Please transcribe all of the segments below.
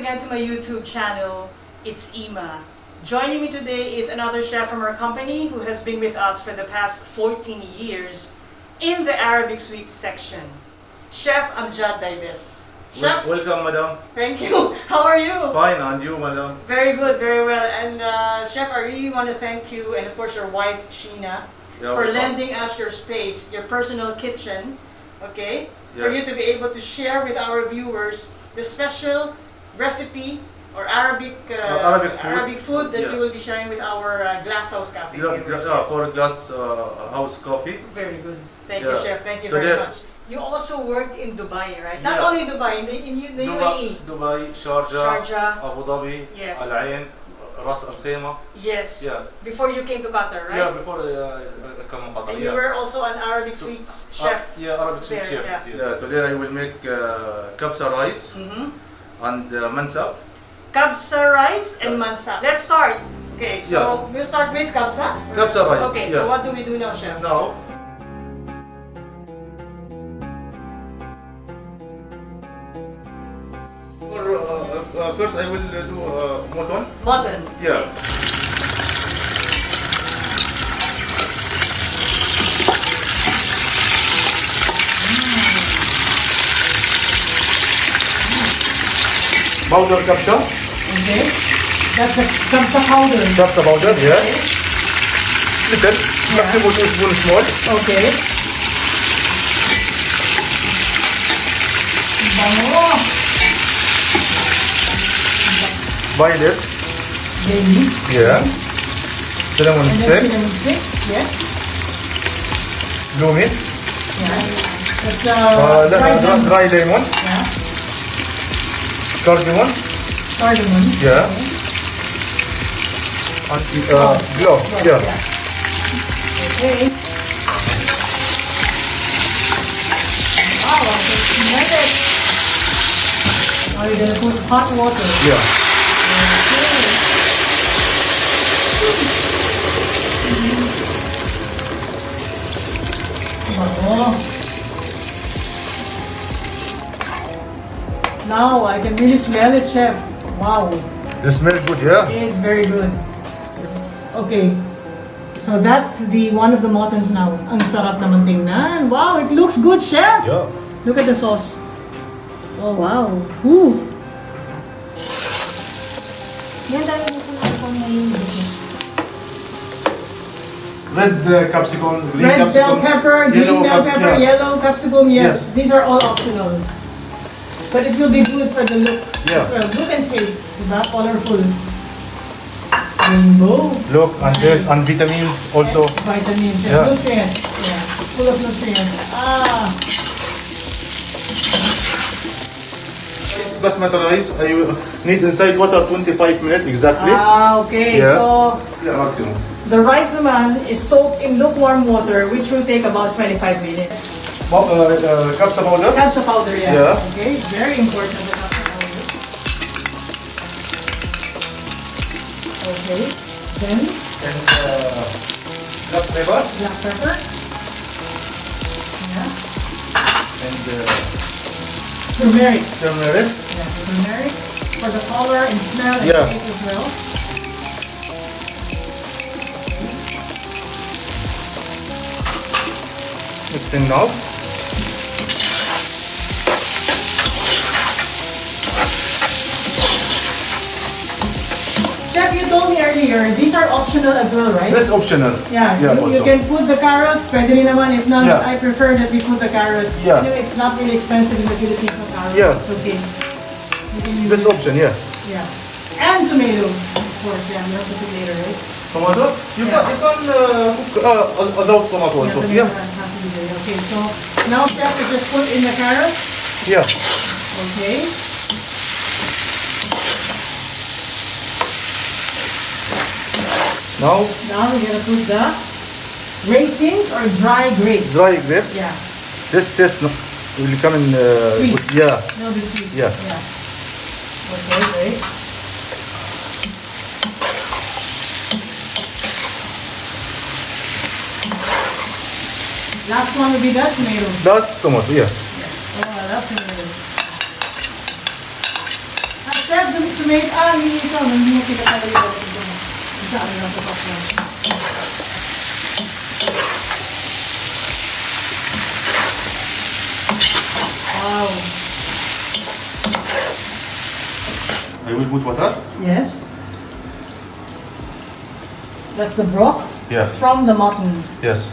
again to my YouTube channel. It's Ima. Joining me today is another chef from our company who has been with us for the past 14 years in the Arabic Sweets section. Chef Amjad Daibes. Chef, welcome, madam. Thank you. How are you? Fine, and you, madam? Very good, very well. And Chef, I really want to thank you and of course your wife, Sheena, for lending us your space, your personal kitchen, okay? For you to be able to share with our viewers the special recipe or Arabic food that you will be sharing with our Glasshouse Cafe. For Glasshouse Coffee. Very good. Thank you, Chef. Thank you very much. You also worked in Dubai, right? Not only Dubai, in the UAE. Dubai, Sharjah, Abu Dhabi, Al Ain, Ras Al Khaimah. Yes. Yeah. Before you came to Qatar, right? Yeah, before I come to Qatar. And you were also an Arabic Sweets chef. Arabic Sweets chef. Yeah. Today I will make kabsa rice and mansaf. Kabsa rice and mansaf. Let's start. Okay, so we'll start with kabsa. Kabsa rice. Okay, so what do we do now, Chef? Now, first I will do mutton. Mutton. Yeah. Powder kabsa. Okay. That's the kabsa powder. Kabsa powder, yeah. Okay. Little. Maximum 2 spoons small. Okay. Bango. Bay leaves. Bay leaves. Yeah. Cinnamon stick. Cinnamon stick. Yes. Blue mint. Yeah. That's dry lemon. Yeah. Cardamom. Cardamom. Yeah. And clove. Yeah. Okay. Wow, that's Now you're gonna put hot water. Yeah. Now I can really smell it, Chef. Wow. It smells good, yeah? It is very good. Okay. So that's one of the muttons now. Ang sarap naman tingnan. Wow, it looks good, Chef. Yeah. Look at the sauce. Oh, wow. Ooh. Red capsicum, green Red capsicum, bell pepper, green bell pepper, yellow capsicum, yes. These are all optional. But it will be good for the look as well. Look and taste. Diba? Colorful. Rainbow. Look, and this, and vitamins also. Vitamins. Yeah. Nutrients. Yeah. Full of nutrients. Ah. Basmati rice, I need inside water 25 minutes exactly. Ah, okay. Yeah. So, maximum. the rice naman is soaked in lukewarm water, which will take about 25 minutes. Kabsa powder? Kabsa powder, Yeah. Okay, very important. The kabsa powder. Okay, then black pepper. Black pepper. Yeah. And Turmeric. turmeric. Yeah, turmeric for the color and smell and taste as well. Mixing now. Chef, you told me earlier, these are optional as well, right? That's optional. Yeah, you can put the carrots, pwede rin naman. If not, I prefer that we put the carrots. Yeah. You know, it's not really expensive in the Philippines for carrots. Yeah. It's okay. You can use This option, yeah. Yeah. And tomatoes, of course. Yeah, we have to put later, right? Tomato? You can cook without tomato also. Yeah. Have to be there. Okay, so now chef, we just put in the carrots. Yeah. Okay. Now we're gonna put the raisins or dry grapes. Dry grapes. Yeah. This will come in sweet. Yeah. No, the sweet. Yes. Yeah. Okay, great. Last one will be the tomatoes. That's tomato, yeah. Oh, I love tomatoes. Chef, tomato. Ah, hindi ito. Hindi mo kita talaga ito. Isa ano lang ito. Wow. I will put water. Yes. That's the broth? Yeah. From the mutton. Yes.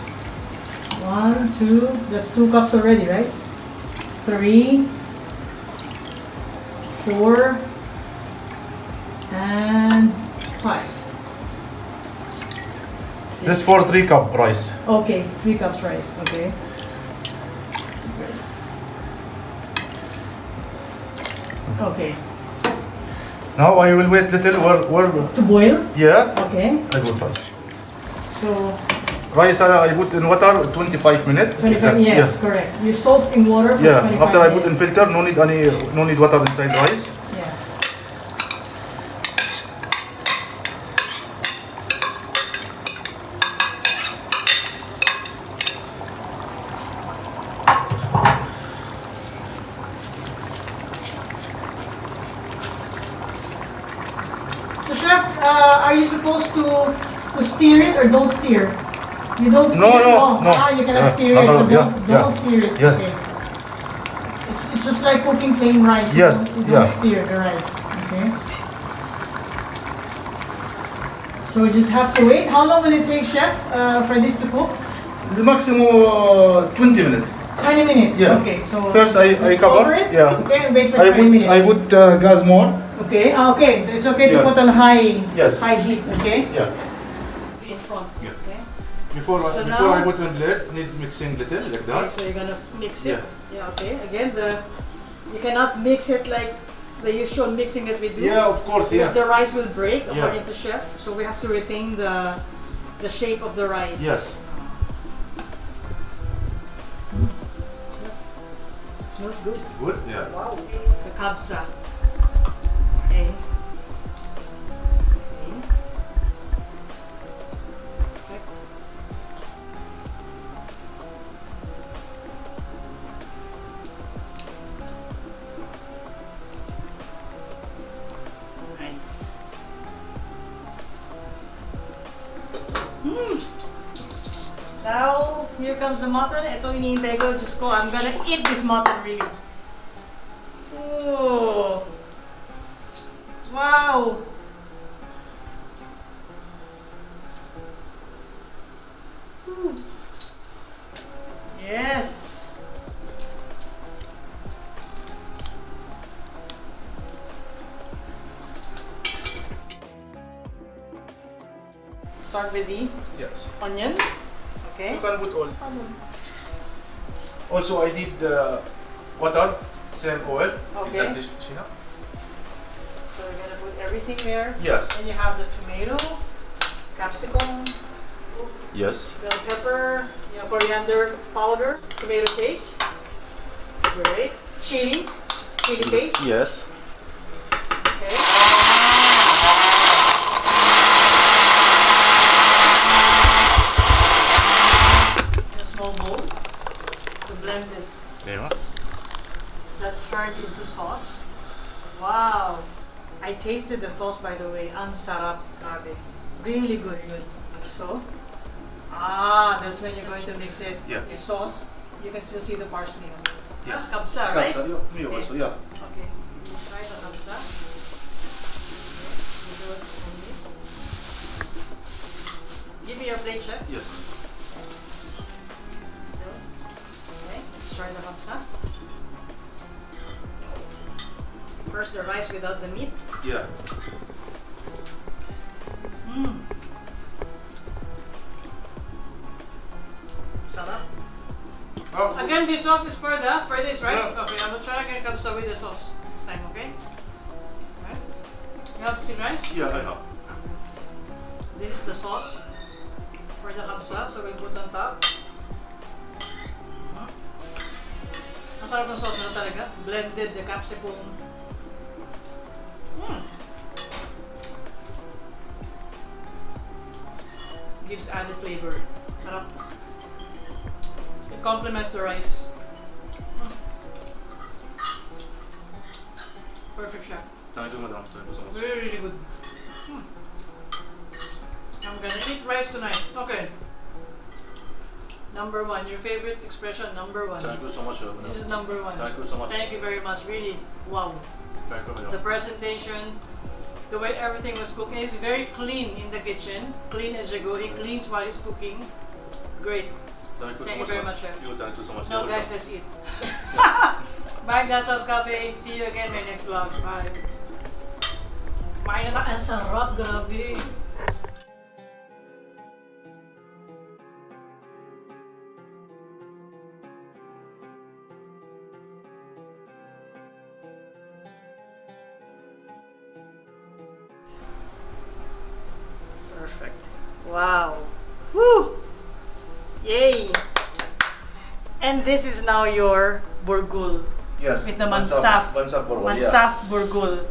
1, 2, that's 2 cups already, right? 3, 4, and 5. This for 3 cup rice. Okay, 3 cups rice, okay. Okay. Now I will wait little where To boil? yeah. Okay. I put rice. So, Rice I put in water 25 minutes. 25, yes, Yeah. correct. You soak in water for Yeah. 25 After I minutes. put in filter, no need water inside rice. Yeah. So chef, are you supposed to steer it or don't steer? You don't steer it? No. Ah, you cannot steer it, so don't steer it. Yes. Okay. It's just like cooking plain rice. Yes, You don't steer the rice. Okay. So we just have to wait. How long will it take, chef, for this to cook? The maximum 20 minutes. 20 minutes. Yeah. Okay. So First I let's cover. cover it. Yeah. Okay, and wait for 20 minutes. I put gas more. Okay. Okay. So it's okay to Yeah. put on high Yes. high heat. Okay. Yeah. In front. Yeah. Okay. Before So before now- I put in plate, need mixing little like Okay, that. so you're gonna mix it. Yeah. Yeah. Okay. Again, you cannot mix it like the usual mixing that we do. Yeah, of course. Because Yeah. the rice will break Yeah. according to chef. So we have to retain the shape of the rice. Yes. Smells good. Good. Yeah. Wow. The kabsa. Okay. Okay. Perfect. Nice. Now, here comes the mutton. Ito iniintay ko. Diyos ko, I'm gonna eat this mutton really. Oh. Wow. Ooh. Yes. Start with the Yes. onion. Okay. You can put all. Also, I did water, same oil. Okay. Exactly, Sheena. So we're gonna put everything there. Yes. And you have the tomato, capsicum, Yes. bell pepper, coriander powder, tomato paste. Great. Chili paste. Yes. Okay. In a small bowl to blend it. Yeah. That turned into sauce. Wow. I tasted the sauce, by the way. Ang sarap. Grabe. Really good. So, that's when you're going to mix it. Yeah. Your sauce. You can still see the parsley. Yeah. Kabsa, right? Kabsa, me also, yeah. Okay. You try the kabsa. You do it only. Give me your plate, chef. Yes. Okay, let's try the kabsa. First, the rice without the meat. Yeah. Sarap. Oh, Again, this sauce is for this, right? Yeah. Okay, I'm gonna try again kabsa with the sauce this time, okay? Alright. You have seen rice? yeah, I have. This is the sauce for the kabsa, so we'll put on top. Ang sarap ng sauce na talaga. Blended the capsicum. Gives added flavor. Sarap. It complements the rice. Perfect, chef. Thank you, madam. Thank you so much. Really, really good. I'm gonna eat rice tonight. Okay. Number one, your favorite expression, number one. Thank you so much, madam. This is number one. Thank you so much. Thank you very much. Really, wow. Thank you, madam. The presentation, the way everything was cooking is very clean in the kitchen. Clean as you go. He cleans while he's cooking. Great. Thank you very much, Chef. Thank you so much. Now guys, let's eat. Bye, Glasshouse Cafe. See you again in my next vlog. Bye. Kumain na tayo. Ang sarap, grabe. Perfect. Wow. Woo! Yay! And this is now your burgul. Yes. With the mansaf. Mansaf burgul. Mansaf burgul.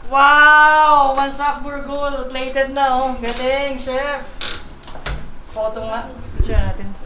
Wow! Mansaf burgul. Plated na oh. Galing, chef. Photo nga. Picture natin.